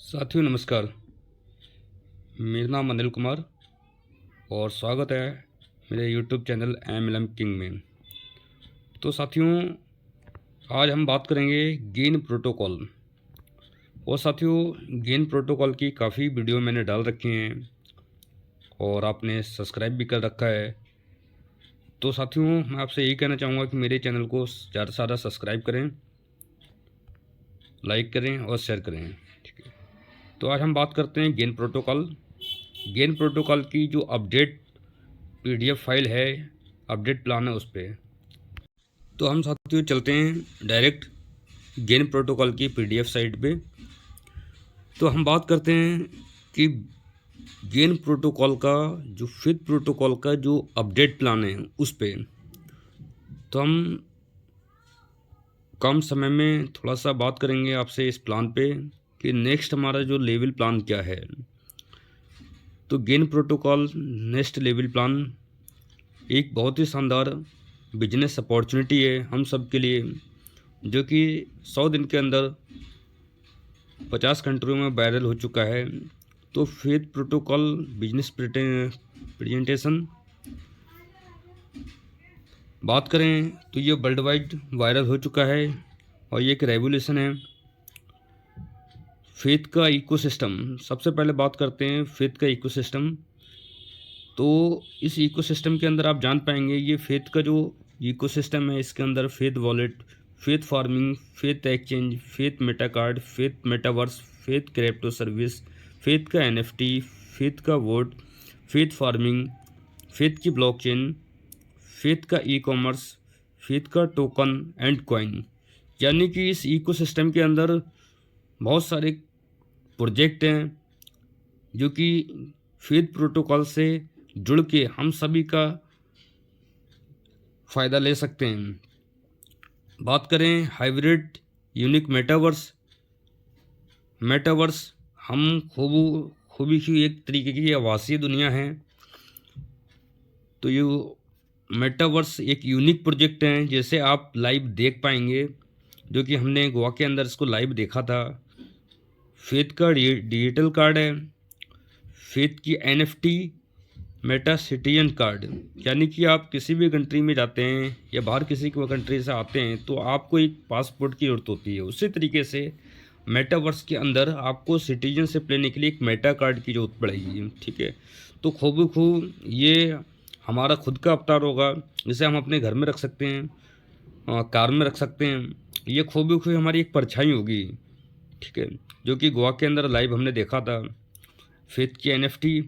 साथियों नमस्कार। मेरा नाम अनिल कुमार और स्वागत है मेरे यूट्यूब चैनल MLM किंग में। तो साथियों आज हम बात करेंगे गेन प्रोटोकॉल। और साथियों गेन प्रोटोकॉल की काफ़ी वीडियो मैंने डाल रखी हैं और आपने सब्सक्राइब भी कर रखा है। तो साथियों मैं आपसे यही कहना चाहूँगा कि मेरे चैनल को ज़्यादा से ज़्यादा सब्सक्राइब करें, लाइक करें और शेयर करें। ठीक है, तो आज हम बात करते हैं गेन प्रोटोकॉल। गेन प्रोटोकॉल की जो अपडेट PDF फाइल है, अपडेट प्लान है उस पर। तो हम साथियों चलते हैं डायरेक्ट गेन प्रोटोकॉल की PDF साइट पे। तो हम बात करते हैं कि गेन प्रोटोकॉल का जो फिफ्थ प्रोटोकॉल का जो अपडेट प्लान है उस पे। तो हम कम समय में थोड़ा सा बात करेंगे आपसे इस प्लान पे कि नेक्स्ट हमारा जो लेवल प्लान क्या है। तो gain protocol next level plan एक बहुत ही शानदार बिजनेस अपॉर्चुनिटी है हम सब के लिए, जो कि 100 दिन के अंदर 50 कंट्रियों में वायरल हो चुका है। तो फेथ प्रोटोकॉल बिजनेस प्रेजेंटेशन बात करें तो ये वर्ल्ड वाइड वायरल हो चुका है और ये एक रेवोल्यूशन है। फेथ का इकोसिस्टम, सबसे पहले बात करते हैं फेथ का इकोसिस्टम। तो इस इकोसिस्टम के अंदर आप जान पाएंगे ये फेथ का जो इकोसिस्टम है, इसके अंदर faith wallet, faith farming, faith exchange, faith Meta card, faith metaverse, faith crypto service, faith का NFT, फेथ का वोट, फेथ फार्मिंग, फेथ की ब्लॉकचेन, फेथ का ई-कॉमर्स, फेथ का टोकन एंड कॉइन। यानी कि इस इकोसिस्टम के अंदर बहुत सारे प्रोजेक्ट हैं जो कि फेथ प्रोटोकॉल से जुड़ के हम सभी का फ़ायदा ले सकते हैं। बात करें हाइब्रिड यूनिक मेटावर्स हम खूबी की एक तरीके की आभासी दुनिया है। तो ये मेटावर्स एक यूनिक प्रोजेक्ट है, जैसे आप लाइव देख पाएंगे, जो कि हमने गोवा के अंदर इसको लाइव देखा था। फेथ का डिजिटल कार्ड है, फेथ की NFT मेटा सिटीजन कार्ड, यानी कि आप किसी भी कंट्री में जाते हैं या बाहर किसी कंट्री से आते हैं तो आपको एक पासपोर्ट की ज़रूरत होती है। उसी तरीके से मेटावर्स के अंदर आपको सिटीजनशिप लेने के लिए एक मेटा कार्ड की ज़रूरत पड़ेगी। ठीक है, तो खूब ये हमारा खुद का अवतार होगा, जिसे हम अपने घर में रख सकते हैं, कार में रख सकते हैं। ये खूब हमारी एक परछाई होगी। ठीक है, जो कि गोवा के अंदर लाइव हमने देखा था। फेथ की NFT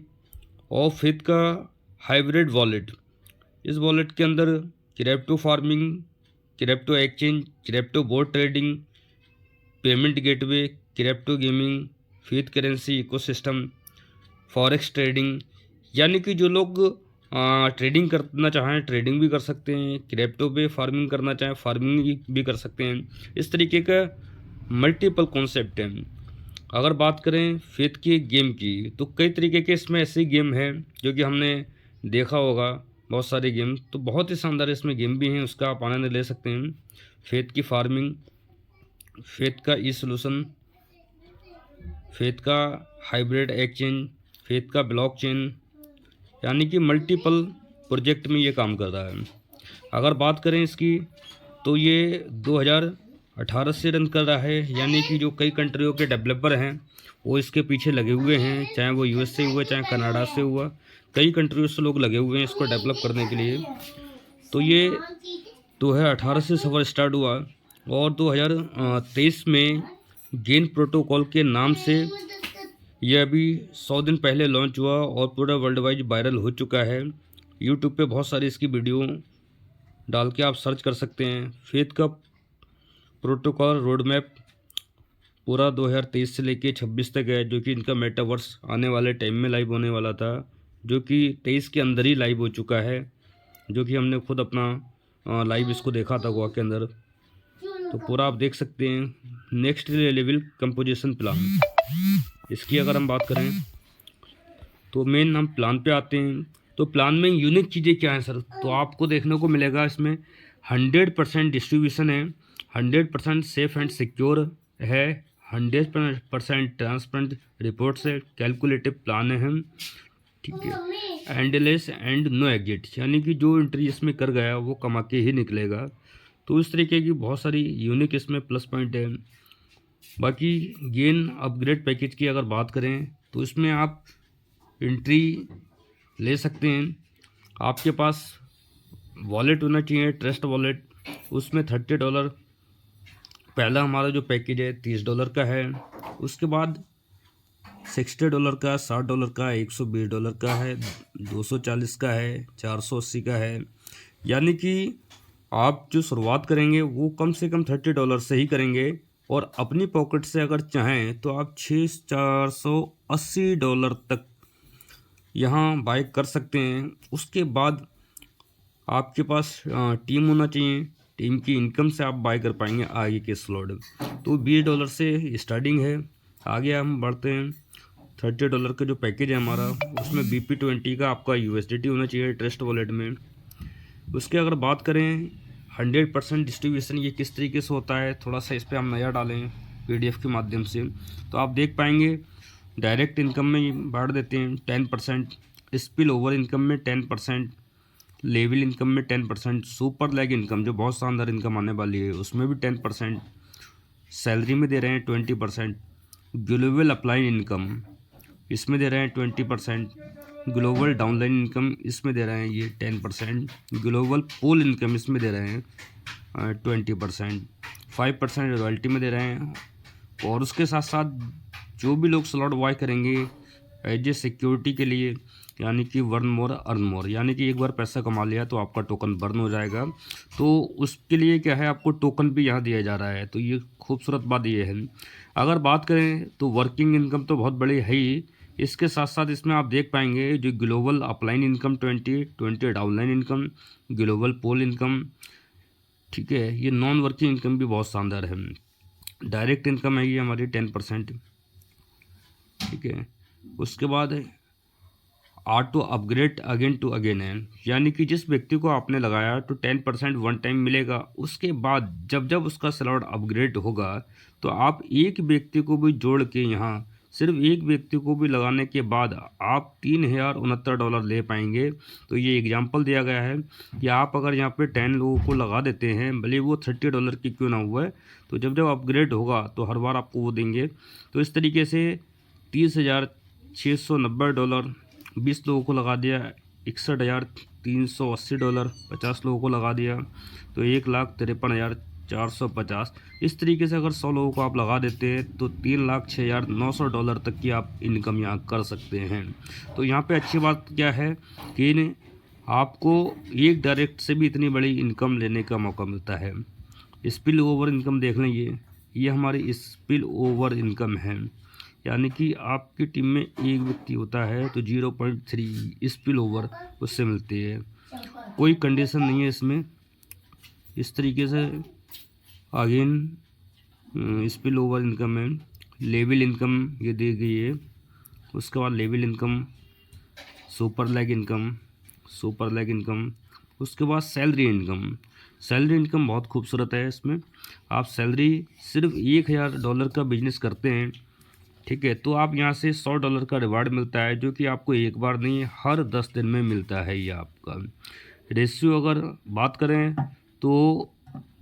और फेथ का हाइब्रिड वॉलेट, इस वॉलेट के अंदर crypto farming, crypto exchange, crypto boat trading, payment gateway, crypto gaming, faith currency ecosystem, forex trading. यानी कि जो लोग ट्रेडिंग करना चाहें ट्रेडिंग भी कर सकते हैं, क्रिप्टो पे फार्मिंग करना चाहें फार्मिंग भी कर सकते हैं। इस तरीके का मल्टीपल कॉन्सेप्ट है। अगर बात करें फेथ के गेम की, तो कई तरीके के इसमें ऐसे गेम हैं जो कि हमने देखा होगा, बहुत सारे गेम। तो बहुत ही शानदार इसमें गेम भी हैं, उसका आप आनंद ले सकते हैं। फेथ की फार्मिंग, फेथ का ई सोल्यूशन, फेथ का हाइब्रिड एक्सचेंज, फेथ का ब्लॉकचेन, यानी कि मल्टीपल प्रोजेक्ट में ये काम कर रहा है। अगर बात करें इसकी, तो ये 2018 से रन कर रहा है, यानी कि जो कई कंट्रियों के डेवलपर हैं वो इसके पीछे लगे हुए हैं, चाहे वो US से हुआ चाहे कनाडा से हुआ, कई कंट्रियों से लोग लगे हुए हैं इसको डेवलप करने के लिए। तो ये 2018 से सफ़र स्टार्ट हुआ और 2023 में गेन प्रोटोकॉल के नाम से यह अभी 100 दिन पहले लॉन्च हुआ और पूरा वर्ल्ड वाइड वायरल हो चुका है। यूट्यूब पे बहुत सारी इसकी वीडियो डाल के आप सर्च कर सकते हैं। फेथ का प्रोटोकॉल रोड मैप पूरा 2023 से लेके 26 तक है, जो कि इनका मेटावर्स आने वाले टाइम में लाइव होने वाला था, जो कि 23 के अंदर ही लाइव हो चुका है, जो कि हमने खुद अपना लाइव इसको देखा था गोवा के अंदर। तो पूरा आप देख सकते हैं। नेक्स्ट लेवल कंपोजिशन प्लान, इसकी अगर हम बात करें तो मेन हम प्लान पे आते हैं। तो प्लान में यूनिक चीज़ें क्या हैं सर? तो आपको देखने को मिलेगा इसमें 100% डिस्ट्रीब्यूशन है, 100% सेफ एंड सिक्योर है, 100% ट्रांसपेरेंट रिपोर्ट्स है, कैलकुलेटिव प्लान है, ठीक है, एंडलेस एंड नो एग्जिट, यानी कि जो एंट्री इसमें कर गया वो कमा के ही निकलेगा। तो इस तरीके की बहुत सारी यूनिक इसमें प्लस पॉइंट है। बाकी गेन अपग्रेड पैकेज की अगर बात करें तो इसमें आप एंट्री ले सकते हैं। आपके पास वॉलेट होना चाहिए, ट्रस्ट वॉलेट, उसमें $30 पहला हमारा जो पैकेज है $30 का है। उसके बाद $60 का, $60 का, $120 का है, $240 का है, $480 का है। यानी कि आप जो शुरुआत करेंगे वो कम से कम $30 से ही करेंगे, और अपनी पॉकेट से अगर चाहें तो आप $480 तक यहाँ बाय कर सकते हैं। उसके बाद आपके पास टीम होना चाहिए, टीम की इनकम से आप बाय कर पाएंगे आगे के स्लॉट। तो $20 से स्टार्टिंग है। आगे हम बढ़ते हैं। $30 का जो पैकेज है हमारा, उसमें BP20 का आपका USDT होना चाहिए ट्रस्ट वॉलेट में। उसके अगर बात करें 100% डिस्ट्रीब्यूशन ये किस तरीके से होता है, थोड़ा सा इस पर हम नज़र डालें PDF के माध्यम से, तो आप देख पाएंगे डायरेक्ट इनकम में बांट देते हैं 10%, स्पिल ओवर इनकम में 10%, लेवल इनकम में 10%, सुपर लैग इनकम जो बहुत शानदार इनकम आने वाली है उसमें भी 10%, सैलरी में दे रहे हैं 20%, ग्लोबल अपलाइन इनकम इसमें दे रहे हैं 20%, ग्लोबल डाउनलाइन इनकम इसमें दे रहे हैं ये 10%, ग्लोबल पूल इनकम इसमें दे रहे हैं 20%, 5% रॉयल्टी में दे रहे हैं। और उसके साथ साथ जो भी लोग स्लॉट बाय करेंगे एज ए सिक्योरिटी के लिए, यानी कि वर्न मोर अर्न मोर, यानी कि एक बार पैसा कमा लिया तो आपका टोकन बर्न हो जाएगा, तो उसके लिए क्या है आपको टोकन भी यहाँ दिया जा रहा है। तो ये खूबसूरत बात ये है। अगर बात करें तो वर्किंग इनकम तो बहुत बड़ी है ही, इसके साथ साथ इसमें आप देख पाएंगे जो global upline income 20 downline income, global pool income, ठीक है, ये नॉन वर्किंग इनकम भी बहुत शानदार है। डायरेक्ट इनकम है ये हमारी 10%, ठीक है। उसके बाद auto upgrade again to again है, यानी कि जिस व्यक्ति को आपने लगाया तो 10% वन टाइम मिलेगा। उसके बाद जब जब उसका स्लॉट अपग्रेड होगा तो आप एक व्यक्ति को भी जोड़ के, यहाँ सिर्फ एक व्यक्ति को भी लगाने के बाद आप $3069 ले पाएंगे। तो ये एग्जांपल दिया गया है कि आप अगर यहाँ पे 10 लोगों को लगा देते हैं, भले वो $30 की क्यों ना हुआ है, तो जब जब अपग्रेड होगा तो हर बार आपको वो देंगे। तो इस तरीके से $30,690 20 लोगों को लगा दिया, $61,380 50 लोगों को लगा दिया, तो $1,53,450। इस तरीके से अगर 100 लोगों को आप लगा देते हैं तो $3,06,900 तक की आप इनकम यहाँ कर सकते हैं। तो यहाँ पे अच्छी बात क्या है कि आपको एक डायरेक्ट से भी इतनी बड़ी इनकम लेने का मौका मिलता है। स्पिल ओवर इनकम देख लें, ये हमारी स्पिल ओवर इनकम है, यानी कि आपकी टीम में एक व्यक्ति होता है तो 0.3 स्पिल ओवर उससे मिलती है। कोई कंडीशन नहीं है इसमें। इस तरीके से अगेन स्पिल ओवर इनकम है। लेवल इनकम ये दी गई है। उसके बाद level income, super lag income, super lag income. उसके बाद सैलरी इनकम। सैलरी इनकम बहुत खूबसूरत है। इसमें आप सैलरी सिर्फ $1,000 का बिजनेस करते हैं, ठीक है, तो आप यहाँ से $100 का रिवार्ड मिलता है, जो कि आपको एक बार नहीं हर 10 दिन में मिलता है। ये आपका रेशियो अगर बात करें तो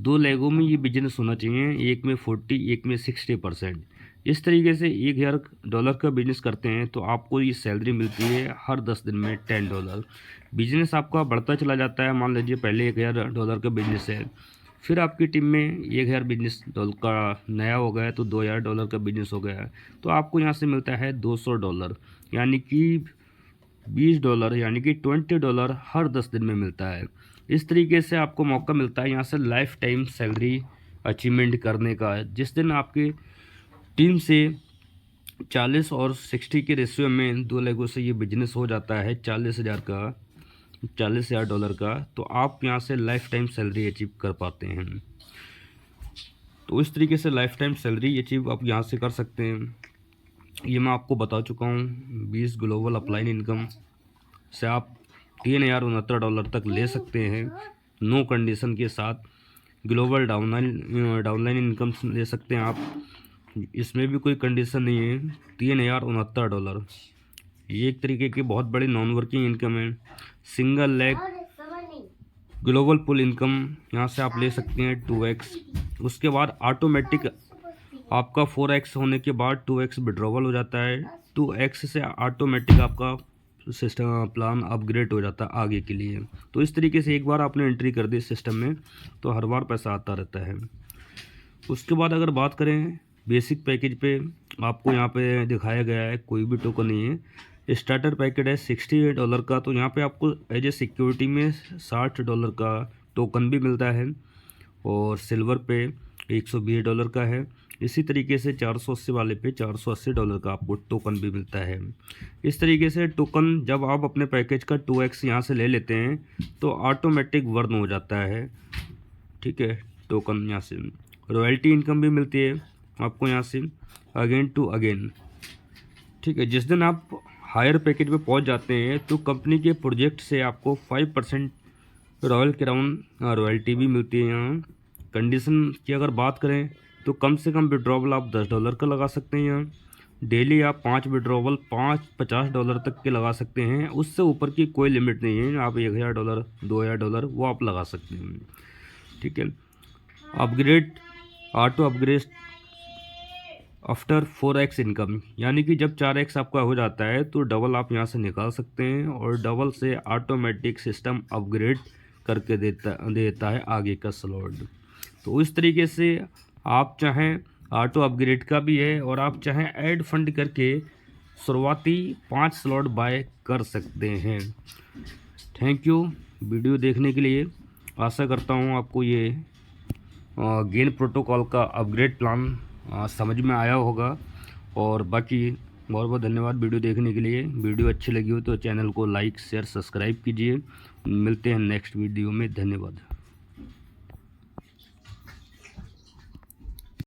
2 लेगों में ये बिजनेस होना चाहिए, एक में 40, एक में 60%। इस तरीके से $1,000 का बिजनेस करते हैं तो आपको ये सैलरी मिलती है हर 10 दिन में $10। बिजनेस आपका बढ़ता चला जाता है। मान लीजिए पहले $1,000 का बिजनेस है, फिर आपकी टीम में 1,000 बिजनेस का नया हो गया तो $2,000 का बिजनेस हो गया, तो आपको यहाँ से मिलता है $200, यानी कि $20, यानी कि $20 हर 10 दिन में मिलता है। इस तरीके से आपको मौका मिलता है यहाँ से लाइफ टाइम सैलरी अचीवमेंट करने का। जिस दिन आपकी टीम से 40 और 60 के रेशियो में 2 लोगों से ये बिजनेस हो जाता है $40,000 का, तो आप यहाँ से लाइफ टाइम सैलरी अचीव कर पाते हैं। तो इस तरीके से लाइफ टाइम सैलरी अचीव आप यहाँ से कर सकते हैं। ये मैं आपको बता चुका हूँ। 20 ग्लोबल अपलाइन इनकम से आप $3,069 तक ले सकते हैं, नो कंडीशन के साथ। ग्लोबल डाउनलाइन इनकम ले सकते हैं आप इसमें भी कोई कंडीशन नहीं है। $3069, ये एक तरीके की बहुत बड़ी नॉन वर्किंग इनकम है। सिंगल लेग ग्लोबल पुल इनकम यहाँ से आप ले सकते हैं 2x। उसके बाद ऑटोमेटिक आपका 4x होने के बाद 2x विड्रॉवल हो जाता है। 2x से ऑटोमेटिक आपका सिस्टम प्लान अपग्रेड हो जाता है आगे के लिए। तो इस तरीके से एक बार आपने एंट्री कर दी सिस्टम में तो हर बार पैसा आता रहता है। उसके बाद अगर बात करें बेसिक पैकेज पे, आपको यहाँ पे दिखाया गया है कोई भी टोकन नहीं है। स्टार्टर पैकेज है $68 का, तो यहाँ पे आपको एज ए सिक्योरिटी में $60 का टोकन भी मिलता है और सिल्वर पे $120 का है। इसी तरीके से 480 वाले पे $480 का आपको टोकन भी मिलता है। इस तरीके से टोकन जब आप अपने पैकेज का 2x यहाँ से ले लेते हैं तो ऑटोमेटिक वर्न हो जाता है। ठीक है, टोकन यहाँ से रॉयल्टी इनकम भी मिलती है आपको यहाँ से अगेन टू अगेन। ठीक है, जिस दिन आप हायर पैकेज पे पहुँच जाते हैं तो कंपनी के प्रोजेक्ट से आपको 5% रॉयल क्राउन रॉयल्टी भी मिलती है यहाँ। कंडीशन की अगर बात करें तो कम से कम विड्रॉवल आप $10 का लगा सकते हैं यहाँ। डेली आप 5 विड्रॉवल $50 तक के लगा सकते हैं। उससे ऊपर की कोई लिमिट नहीं है, आप $1000 $2000 वो आप लगा सकते हैं। ठीक है, upgrade auto upgrade after 4x income, यानी कि जब 4x आपका हो जाता है तो डबल आप यहाँ से निकाल सकते हैं और डबल से ऑटोमेटिक सिस्टम अपग्रेड करके देता है आगे का स्लॉट। तो इस तरीके से आप चाहें ऑटो अपग्रेड का भी है और आप चाहें ऐड फंड करके शुरुआती 5 स्लॉट बाय कर सकते हैं। थैंक यू वीडियो देखने के लिए। आशा करता हूँ आपको ये गेन प्रोटोकॉल का अपग्रेड प्लान समझ में आया होगा। और बाकी बहुत बहुत धन्यवाद वीडियो देखने के लिए। वीडियो अच्छी लगी हो तो चैनल को लाइक शेयर सब्सक्राइब कीजिए। मिलते हैं नेक्स्ट वीडियो में। धन्यवाद।